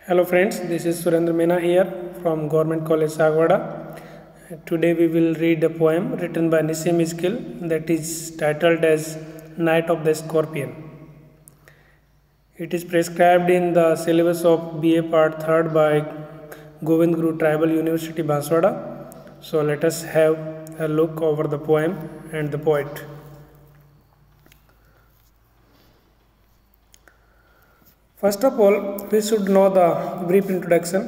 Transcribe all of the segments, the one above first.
Hello friends, this is Surendra Mena here from Government College Sagwada. Today we will read a poem written by Nissim Iskil that is titled as Night of the Scorpion. It is prescribed in the syllabus of BA Part 3rd by Govind Guru Tribal University Banswada. So let us have a look over the poem and the poet. First of all, we should know the brief introduction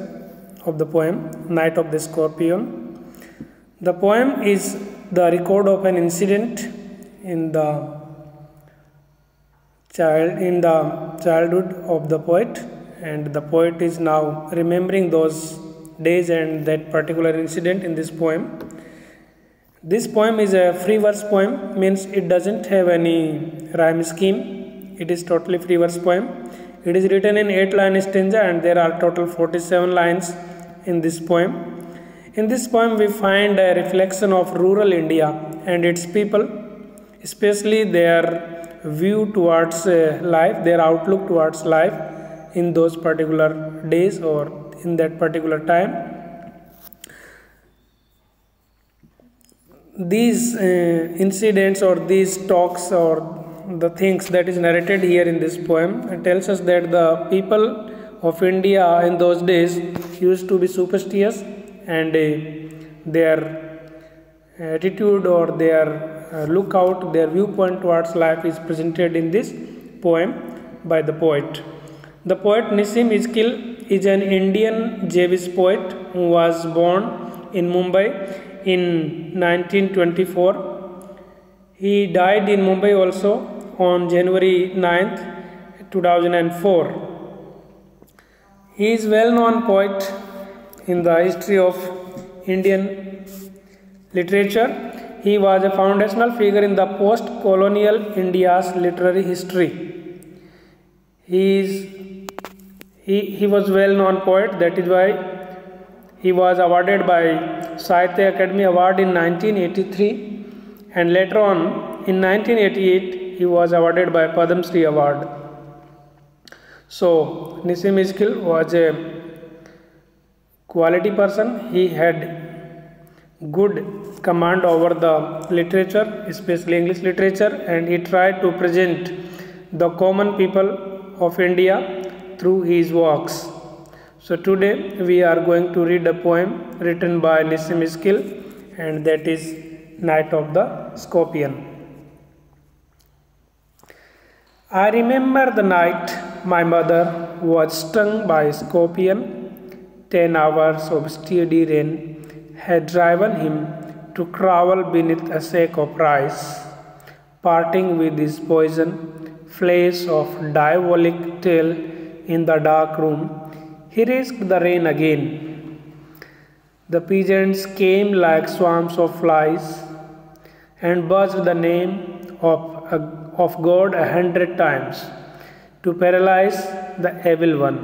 of the poem Night of the Scorpion. The poem is the record of an incident in the childhood of the poet, and the poet is now remembering those days and that particular incident in this poem. This poem is a free verse poem, means it doesn't have any rhyme scheme. It is totally free verse poem. It is written in 8-line stanza and there are total 47 lines in this poem. In this poem we find a reflection of rural India and its people, especially their view towards life, their outlook towards life in those particular days or in that particular time. These incidents or these talks or the things that is narrated here in this poem tells us that the people of India in those days used to be superstitious, and their attitude or their lookout, their viewpoint towards life is presented in this poem by the poet. The poet Nissim Iskil is an Indian Jewish poet who was born in Mumbai in 1924. He died in Mumbai also on January 9th, 2004. He is well-known poet in the history of Indian literature. He was a foundational figure in the post-colonial India's literary history. He was well-known poet, that is why he was awarded by Sahitya Akademi Award in 1983, and later on in 1988 he was awarded by Padma Shri Award. So Nissim Iskil was a quality person. He had good command over the literature, especially English literature, and he tried to present the common people of India through his works. So today we are going to read a poem written by Nissim Iskil, and that is Night of the Scorpion. I remember the night my mother was stung by a scorpion. 10 hours of steady rain had driven him to crawl beneath a sack of rice. Parting with his poison flash of diabolic tail in the dark room, he risked the rain again. The pigeons came like swarms of flies and buzzed the name of God 100 times to paralyze the evil one.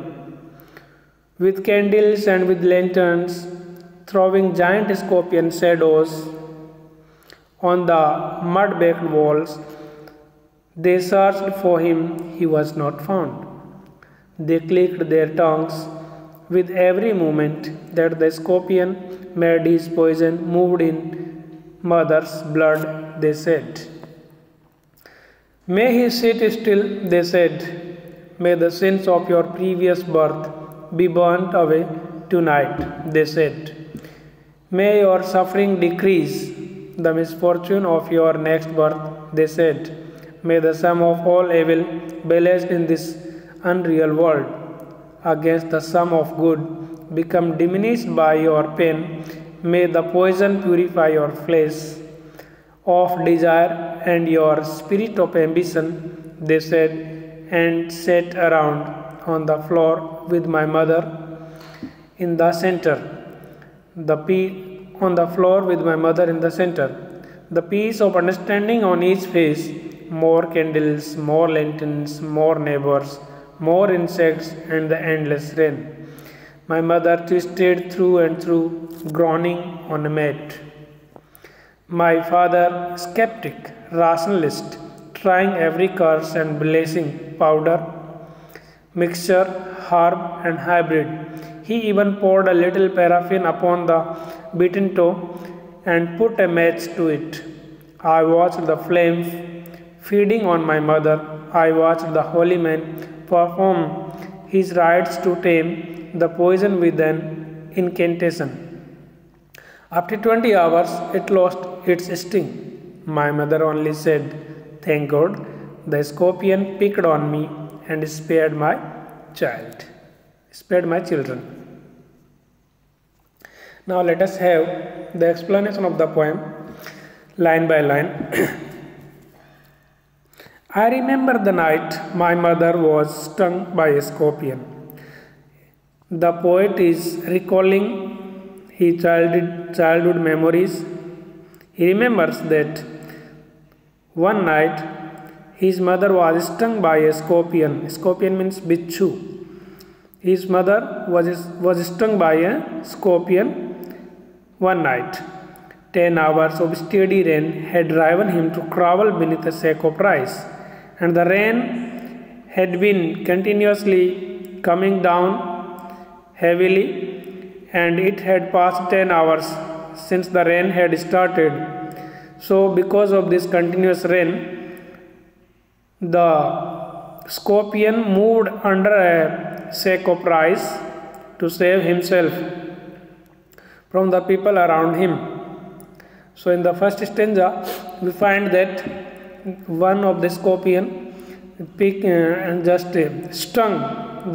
With candles and with lanterns, throwing giant scorpion shadows on the mud-baked walls, they searched for him. He was not found. They clicked their tongues with every movement that the scorpion made his poison moved in mother's blood, they said. May he sit still, they said. May the sins of your previous birth be burnt away tonight, they said. May your suffering decrease the misfortune of your next birth, they said. May the sum of all evil balanced in this unreal world against the sum of good become diminished by your pain. May the poison purify your flesh of desire and your spirit of ambition, they said, and sat around on the floor with my mother in the center. On the floor with my mother in the center. The peace of understanding on each face, more candles, more lanterns, more neighbors, more insects, and the endless rain. My mother twisted through and through, groaning on a mat. My father, skeptic, rationalist, trying every curse and blessing powder. mixture, herb, and hybrid. He even poured a little paraffin upon the beaten dough and put a match to it. I watched the flames feeding on my mother. I watched the holy man perform his rites to tame the poison with an incantation. After 20 hours, it lost its sting. My mother only said, "Thank God, the scorpion picked on me and spared my children." Now let us have the explanation of the poem line by line. I remember the night my mother was stung by a scorpion. The poet is recalling his childhood memories. He remembers that one night his mother was stung by a scorpion. Scorpion means bichu. His mother was stung by a scorpion one night. 10 hours of steady rain had driven him to crawl beneath a sack of rice, and the rain had been continuously coming down heavily, and it had passed 10 hours since the rain had started. So because of this continuous rain, the scorpion moved under a sack of rice to save himself from the people around him. So in the first stanza, we find that one of the scorpion picked and just stung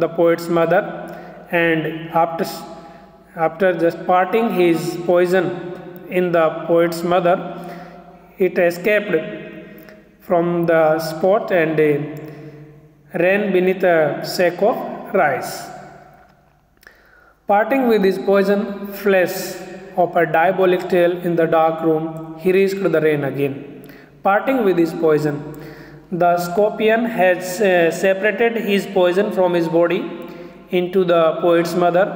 the poet's mother, and after just parting his poison in the poet's mother, it escaped from the spot and ran beneath a sack of rice. Parting with his poison flesh of a diabolic tail in the dark room, he reached the rain again. Parting with his poison, the scorpion had separated his poison from his body into the poet's mother,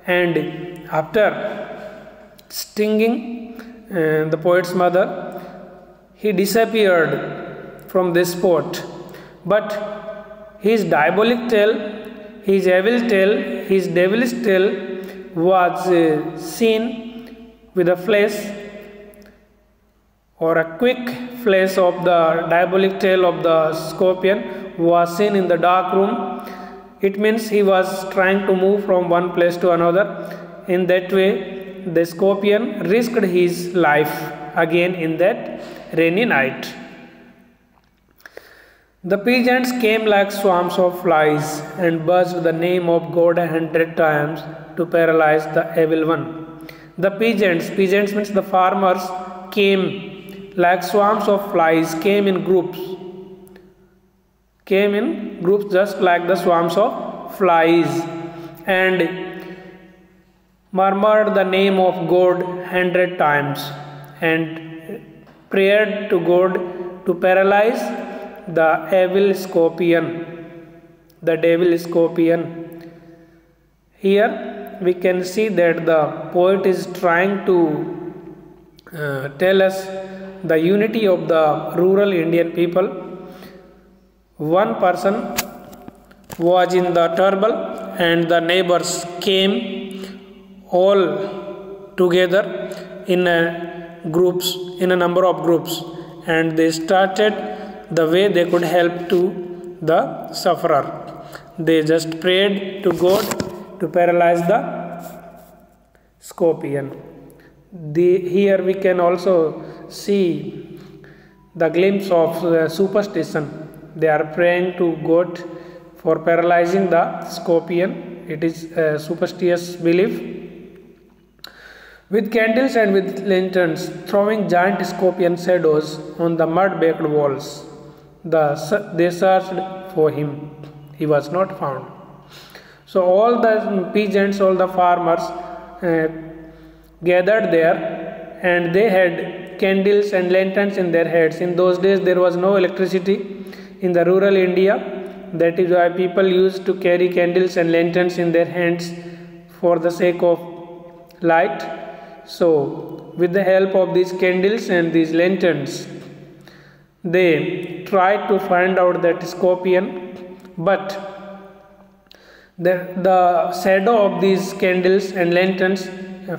and after stinging the poet's mother, he disappeared from this spot. But his diabolic tail, his evil tail, his devilish tail was seen with a flash or a quick flash of the diabolic tail of the scorpion was seen in the dark room. It means he was trying to move from one place to another. In that way, the scorpion risked his life again in that rainy night. The pigeons came like swarms of flies and buzzed the name of God 100 times to paralyze the evil one. The pigeons means the farmers, came like swarms of flies, came in groups just like the swarms of flies, and murmured the name of God 100 times and prayed to God to paralyze the evil scorpion, the devil scorpion. Here we can see that the poet is trying to tell us the unity of the rural Indian people. One person was in the trouble and the neighbors came all together in a number of groups, and they started the way they could help to the sufferer. They just prayed to God to paralyze the scorpion. Here we can also see the glimpse of superstition. They are praying to God for paralyzing the scorpion. It is a superstitious belief. With candles and with lanterns, throwing giant scorpion shadows on the mud-baked walls, they searched for him. He was not found. So all the peasants, all the farmers gathered there, and they had candles and lanterns in their heads. In those days there was no electricity in the rural India. That is why people used to carry candles and lanterns in their hands for the sake of light. So with the help of these candles and these lanterns, they tried to find out that scorpion, but The shadow of these candles and lanterns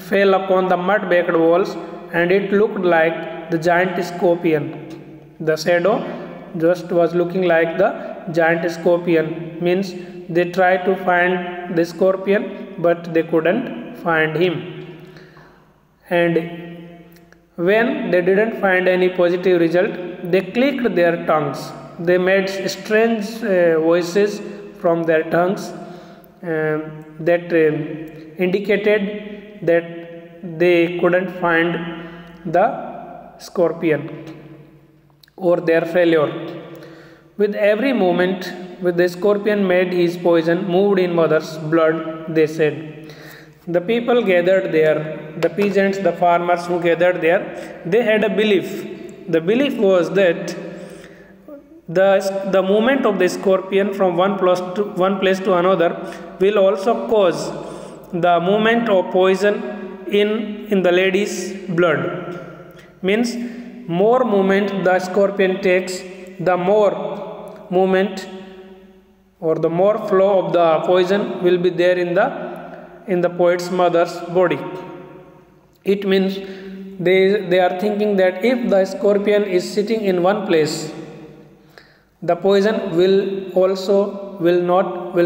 fell upon the mud-baked walls, and it looked like the giant scorpion. The shadow just was looking like the giant scorpion, means they tried to find the scorpion but they couldn't find him. And when they didn't find any positive result, they clicked their tongues. They made strange voices from their tongues that indicated that they couldn't find the scorpion or their failure. With every moment, with the scorpion made his poison moved in mother's blood, they said. The people gathered there, the peasants, the farmers who gathered there, they had a belief. The belief was that the movement of the scorpion from one place to another will also cause the movement of poison in the lady's blood. Means more movement the scorpion takes, the more movement or the more flow of the poison will be there in the poet's mother's body. It means they are thinking that if the scorpion is sitting in one place, the poison will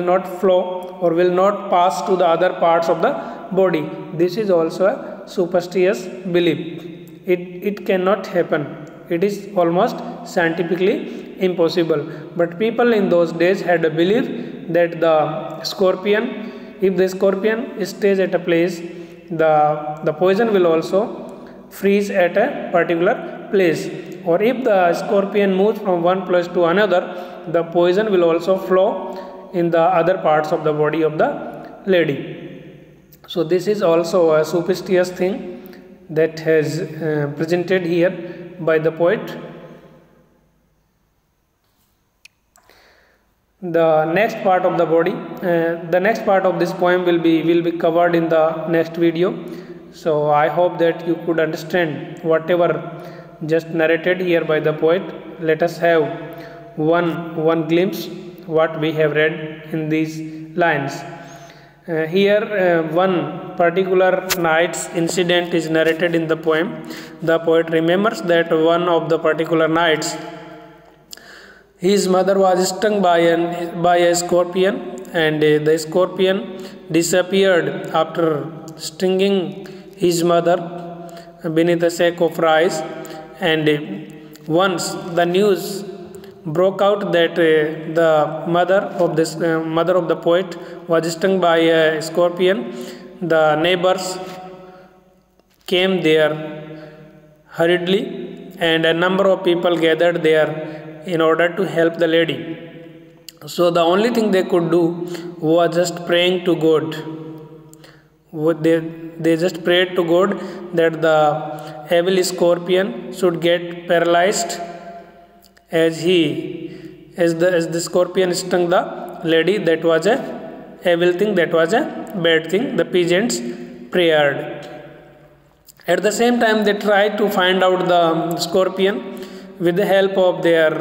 not flow or will not pass to the other parts of the body. This is also a superstitious belief. It cannot happen. It is almost scientifically impossible. But people in those days had a belief that the scorpion, if the scorpion stays at a place, the poison will also freeze at a particular place. Or if the scorpion moves from one place to another, the poison will also flow in the other parts of the body of the lady. So this is also a superstitious thing that has presented here by the poet. The next part of the body, the next part of this poem will be covered in the next video. So I hope that you could understand whatever just narrated here by the poet. Let us have one glimpse what we have read in these lines. Here one particular night's incident is narrated in the poem. The poet remembers that one of the particular nights his mother was stung by a scorpion, and the scorpion disappeared after stinging his mother beneath a sack of rice. And once the news broke out that the mother of the poet was stung by a scorpion, the neighbors came there hurriedly, and a number of people gathered there in order to help the lady. So the only thing they could do was just praying to God. They just prayed to God that the evil scorpion should get paralyzed as the scorpion stung the lady. That was a evil thing, that was a bad thing. The peasants prayed. At the same time, they tried to find out the scorpion with the help of their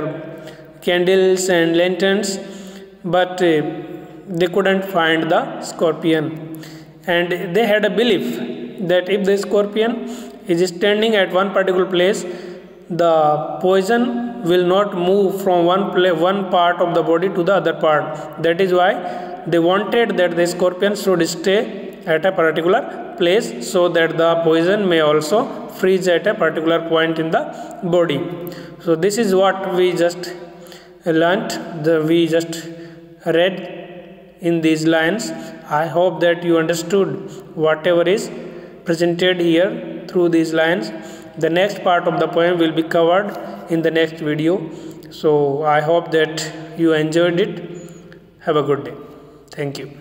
candles and lanterns, but they couldn't find the scorpion. And they had a belief that if the scorpion is standing at one particular place, the poison will not move from one part of the body to the other part. That is why they wanted that the scorpion should stay at a particular place, so that the poison may also freeze at a particular point in the body. So this is what we just learnt, we just read in these lines. I hope that you understood whatever is presented here through these lines. The next part of the poem will be covered in the next video. So I hope that you enjoyed it. Have a good day. Thank you.